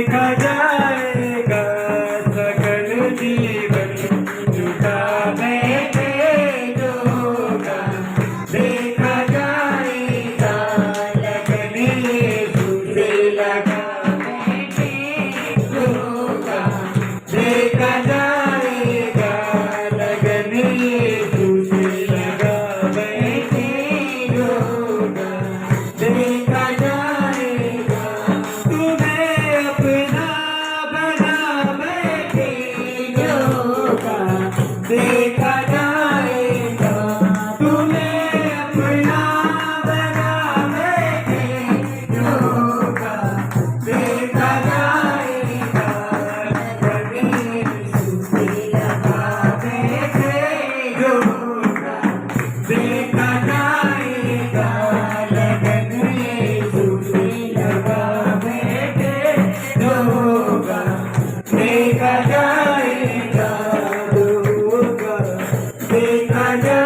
देखा जाएगा सकल जीवन जुटा बैठेगा, देखा जाएगा लगन यीशु से लगा बैठेगा, देखा जाएगा लगन यीशु से लगा बैठेगा, देखा जाएगा तुम्हें अपना बना बैठेगा, देखा जाएगा तुम्हें अपना बना बैठेगा, देखा जाएगा लगन यीशु से लगा बैठेगा, देखा जाएगा लगन यीशु से लगा बैठेगा, देखा जाएगा, देखा जाएगा।